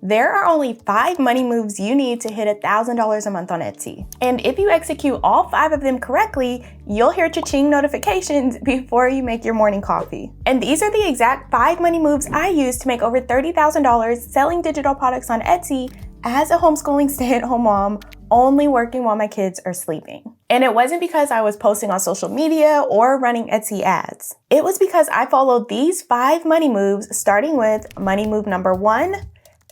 There are only 5 money moves you need to hit $1,000 a month on Etsy. And if you execute all 5 of them correctly, you'll hear cha-ching notifications before you make your morning coffee. And these are the exact 5 money moves I used to make over $30,000 selling digital products on Etsy as a homeschooling stay-at-home mom, only working while my kids are sleeping. And it wasn't because I was posting on social media or running Etsy ads. It was because I followed these 5 money moves, starting with money move number 1,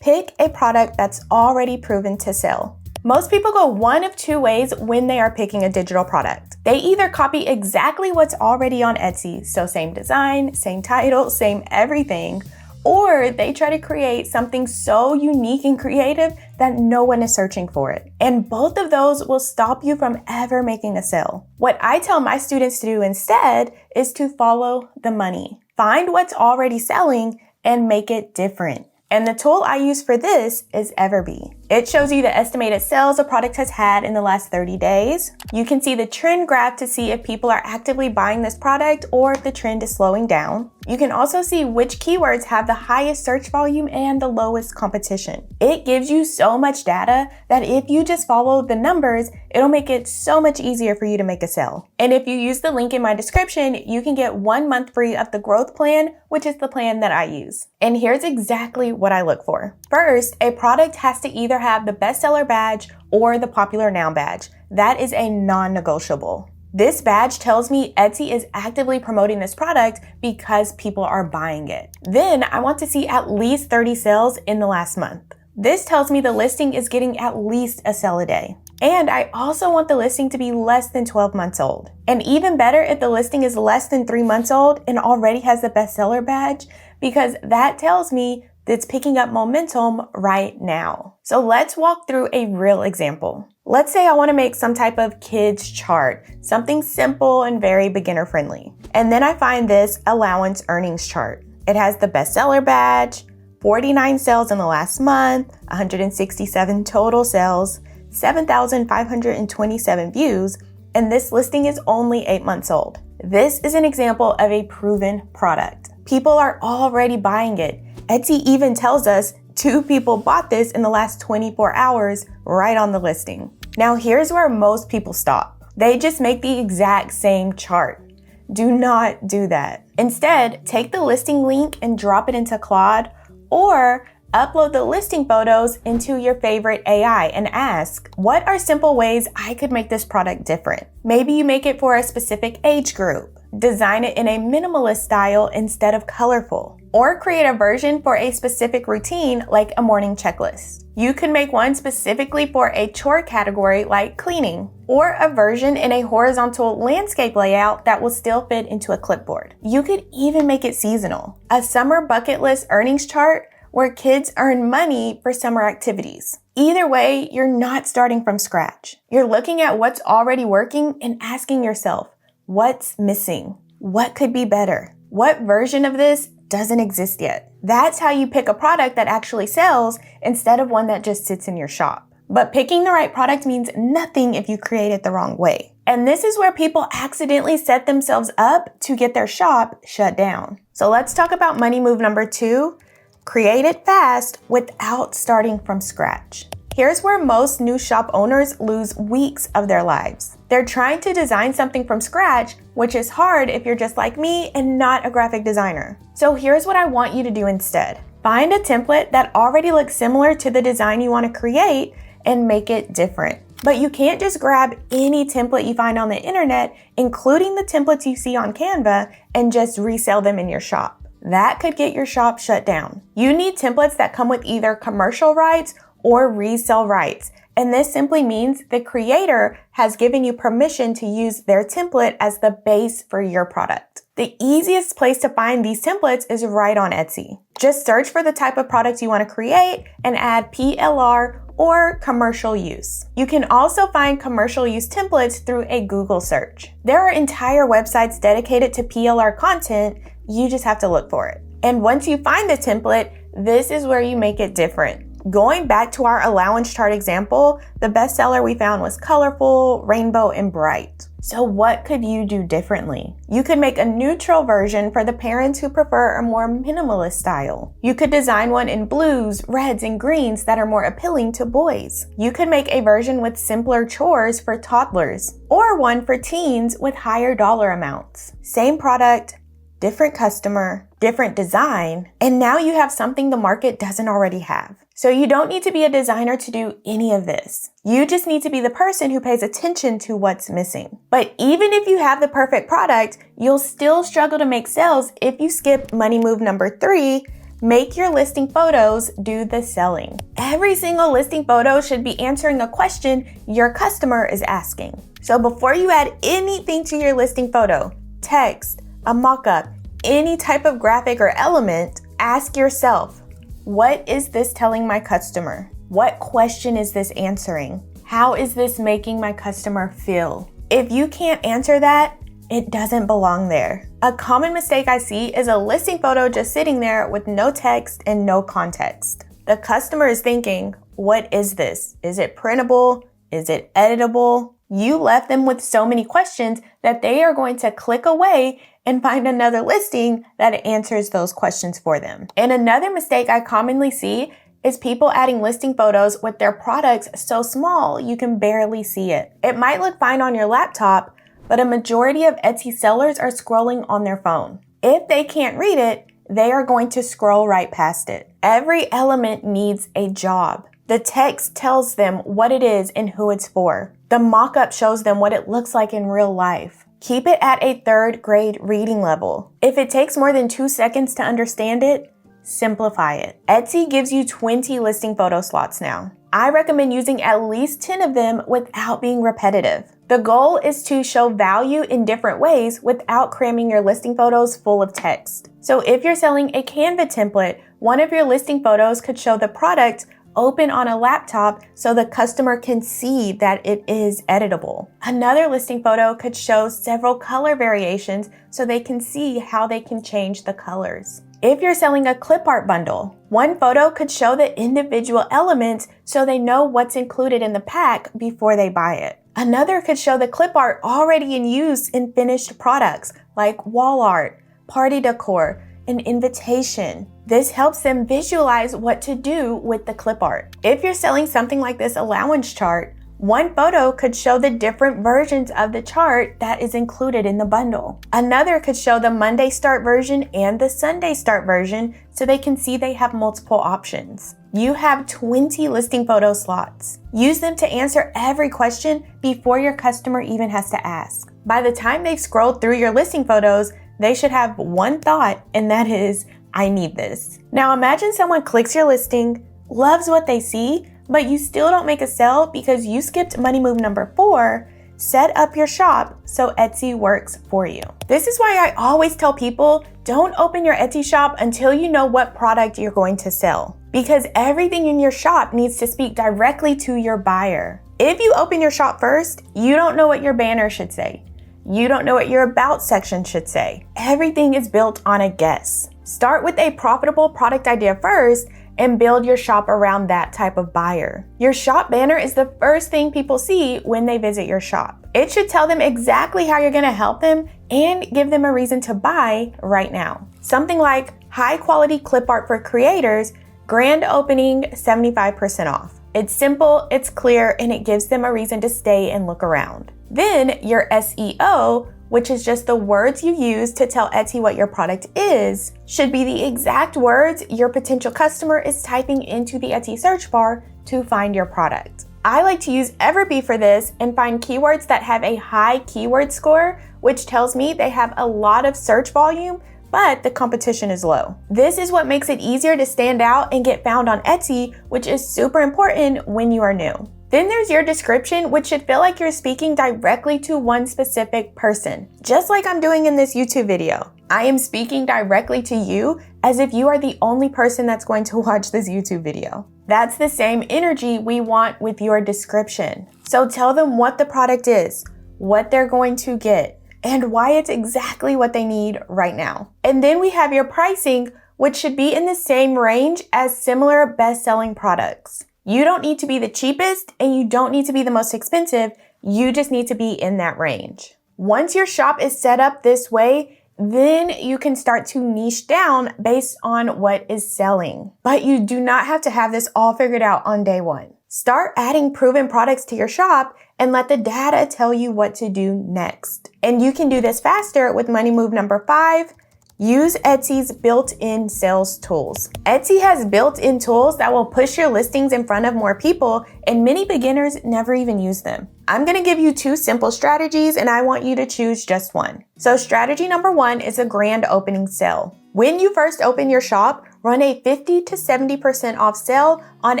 pick a product that's already proven to sell. Most people go one of 2 ways when they are picking a digital product. They either copy exactly what's already on Etsy, so same design, same title, same everything, or they try to create something so unique and creative that no one is searching for it. And both of those will stop you from ever making a sale. What I tell my students to do instead is to follow the money. Find what's already selling and make it different. And the tool I use for this is Everbee. It shows you the estimated sales a product has had in the last 30 days. You can see the trend graph to see if people are actively buying this product or if the trend is slowing down. You can also see which keywords have the highest search volume and the lowest competition. It gives you so much data that if you just follow the numbers, it'll make it so much easier for you to make a sale. And if you use the link in my description, you can get 1 month free of the growth plan, which is the plan that I use. And here's exactly what I look for. First, a product has to either have the bestseller badge or the popular now badge. That is a non-negotiable. This badge tells me Etsy is actively promoting this product because people are buying it. Then I want to see at least 30 sales in the last month. This tells me the listing is getting at least a sale a day. And I also want the listing to be less than 12 months old. And even better if the listing is less than 3 months old and already has the bestseller badge, because that tells me that's picking up momentum right now. So let's walk through a real example. Let's say I want to make some type of kids chart, something simple and very beginner friendly. And then I find this allowance earnings chart. It has the bestseller badge, 49 sales in the last month, 167 total sales, 7,527 views, and this listing is only 8 months old. This is an example of a proven product. People are already buying it. Etsy even tells us 2 people bought this in the last 24 hours right on the listing. Now here's where most people stop. They just make the exact same chart. Do not do that. Instead, take the listing link and drop it into Claude, or upload the listing photos into your favorite AI and ask, what are simple ways I could make this product different? Maybe you make it for a specific age group. Design it in a minimalist style instead of colorful, or create a version for a specific routine like a morning checklist. You can make one specifically for a chore category like cleaning, or a version in a horizontal landscape layout that will still fit into a clipboard. You could even make it seasonal. A summer bucket list earnings chart where kids earn money for summer activities. Either way, you're not starting from scratch. You're looking at what's already working and asking yourself, what's missing? What could be better? What version of this doesn't exist yet? That's how you pick a product that actually sells instead of one that just sits in your shop. But picking the right product means nothing if you create it the wrong way. And this is where people accidentally set themselves up to get their shop shut down. So let's talk about money move number 2. Create it fast without starting from scratch. Here's where most new shop owners lose weeks of their lives. They're trying to design something from scratch, which is hard if you're just like me and not a graphic designer. So here's what I want you to do instead. Find a template that already looks similar to the design you want to create and make it different. But you can't just grab any template you find on the internet, including the templates you see on Canva, and just resell them in your shop. That could get your shop shut down. You need templates that come with either commercial rights or resell rights. And this simply means the creator has given you permission to use their template as the base for your product. The easiest place to find these templates is right on Etsy. Just search for the type of product you want to create and add PLR or commercial use. You can also find commercial use templates through a Google search. There are entire websites dedicated to PLR content. You just have to look for it. And once you find the template, this is where you make it different. Going back to our allowance chart example, the bestseller we found was colorful, rainbow, and bright. So what could you do differently? You could make a neutral version for the parents who prefer a more minimalist style. You could design one in blues, reds, and greens that are more appealing to boys. You could make a version with simpler chores for toddlers, or one for teens with higher dollar amounts. Same product, different customer, different design, and now you have something the market doesn't already have. So you don't need to be a designer to do any of this. You just need to be the person who pays attention to what's missing. But even if you have the perfect product, you'll still struggle to make sales if you skip money move number 3, make your listing photos do the selling. Every single listing photo should be answering a question your customer is asking. So before you add anything to your listing photo, text, a mock-up, any type of graphic or element, ask yourself, what is this telling my customer? What question is this answering? How is this making my customer feel? If you can't answer that, it doesn't belong there. A common mistake I see is a listing photo just sitting there with no text and no context. The customer is thinking, what is this? Is it printable? Is it editable? You left them with so many questions that they are going to click away and find another listing that answers those questions for them. And another mistake I commonly see is people adding listing photos with their products so small you can barely see it. It might look fine on your laptop, but a majority of Etsy sellers are scrolling on their phone. If they can't read it, they are going to scroll right past it. Every element needs a job. The text tells them what it is and who it's for. The mock-up shows them what it looks like in real life. Keep it at a 3rd grade reading level. If it takes more than 2 seconds to understand it, simplify it. Etsy gives you 20 listing photo slots now. I recommend using at least 10 of them without being repetitive. The goal is to show value in different ways without cramming your listing photos full of text. So if you're selling a Canva template, one of your listing photos could show the product open on a laptop so the customer can see that it is editable. Another listing photo could show several color variations so they can see how they can change the colors. If you're selling a clip art bundle, one photo could show the individual elements so they know what's included in the pack before they buy it. Another could show the clip art already in use in finished products like wall art, party decor, an invitation. This helps them visualize what to do with the clip art. If you're selling something like this allowance chart, one photo could show the different versions of the chart that is included in the bundle. Another could show the Monday start version and the Sunday start version so they can see they have multiple options. You have 20 listing photo slots. Use them to answer every question before your customer even has to ask. By the time they've scrolled through your listing photos, they should have one thought, and that is, I need this. Now imagine someone clicks your listing, loves what they see, but you still don't make a sale because you skipped money move number 4, set up your shop so Etsy works for you. This is why I always tell people, don't open your Etsy shop until you know what product you're going to sell, because everything in your shop needs to speak directly to your buyer. If you open your shop first, you don't know what your banner should say. You don't know what your about section should say. Everything is built on a guess. Start with a profitable product idea first and build your shop around that type of buyer. Your shop banner is the first thing people see when they visit your shop. It should tell them exactly how you're gonna help them and give them a reason to buy right now. Something like high quality clip art for creators, grand opening 75% off. It's simple, it's clear, and it gives them a reason to stay and look around. Then your SEO, which is just the words you use to tell Etsy what your product is, should be the exact words your potential customer is typing into the Etsy search bar to find your product. I like to use Everbee for this and find keywords that have a high keyword score, which tells me they have a lot of search volume, but the competition is low. This is what makes it easier to stand out and get found on Etsy, which is super important when you are new. Then there's your description, which should feel like you're speaking directly to one specific person, just like I'm doing in this YouTube video. I am speaking directly to you as if you are the only person that's going to watch this YouTube video. That's the same energy we want with your description. So tell them what the product is, what they're going to get, and why it's exactly what they need right now. And then we have your pricing, which should be in the same range as similar best-selling products. You don't need to be the cheapest and you don't need to be the most expensive. You just need to be in that range. Once your shop is set up this way, then you can start to niche down based on what is selling. But you do not have to have this all figured out on day one. Start adding proven products to your shop and let the data tell you what to do next. And you can do this faster with money move number 5. Use Etsy's built-in sales tools. Etsy has built-in tools that will push your listings in front of more people, and many beginners never even use them. I'm gonna give you 2 simple strategies, and I want you to choose just one. So strategy number 1 is a grand opening sale. When you first open your shop, run a 50 to 70% off sale on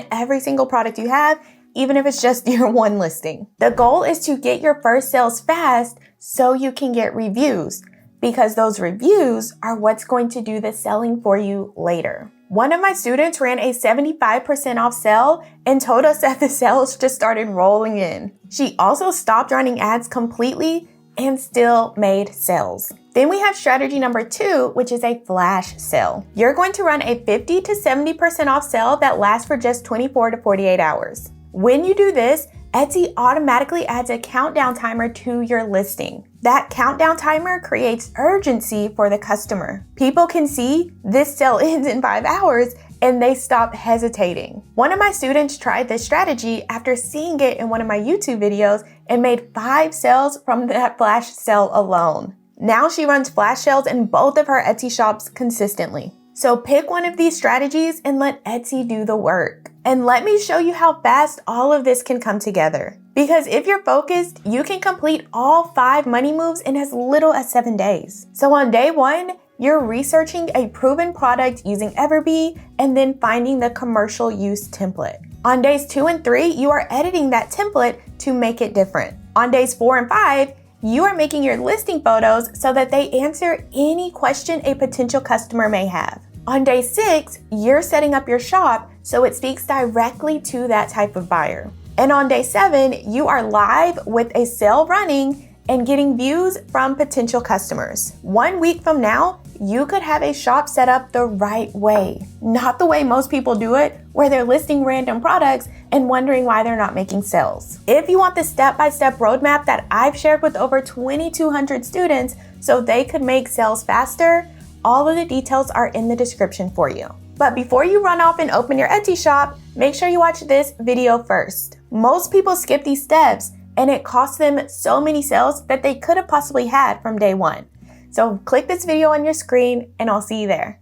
every single product you have, even if it's just your one listing. The goal is to get your first sales fast so you can get reviews, because those reviews are what's going to do the selling for you later. One of my students ran a 75% off sale and told us that the sales just started rolling in. She also stopped running ads completely and still made sales. Then we have strategy number 2, which is a flash sale. You're going to run a 50 to 70% off sale that lasts for just 24 to 48 hours. When you do this, Etsy automatically adds a countdown timer to your listing. That countdown timer creates urgency for the customer. People can see this sale ends in 5 hours and they stop hesitating. One of my students tried this strategy after seeing it in one of my YouTube videos and made 5 sales from that flash sale alone. Now she runs flash sales in both of her Etsy shops consistently. So pick one of these strategies and let Etsy do the work. And let me show you how fast all of this can come together. Because if you're focused, you can complete all 5 money moves in as little as 7 days. So on day 1, you're researching a proven product using Everbee and then finding the commercial use template. On days 2 and 3, you are editing that template to make it different. On days 4 and 5, you are making your listing photos so that they answer any question a potential customer may have. On day 6, you're setting up your shop so it speaks directly to that type of buyer. And on day 7, you are live with a sale running and getting views from potential customers. 1 week from now, you could have a shop set up the right way, not the way most people do it, where they're listing random products and wondering why they're not making sales. If you want the step-by-step roadmap that I've shared with over 2,200 students so they could make sales faster, all of the details are in the description for you. But before you run off and open your Etsy shop, make sure you watch this video first. Most people skip these steps and it costs them so many sales that they could have possibly had from day 1. So click this video on your screen and I'll see you there.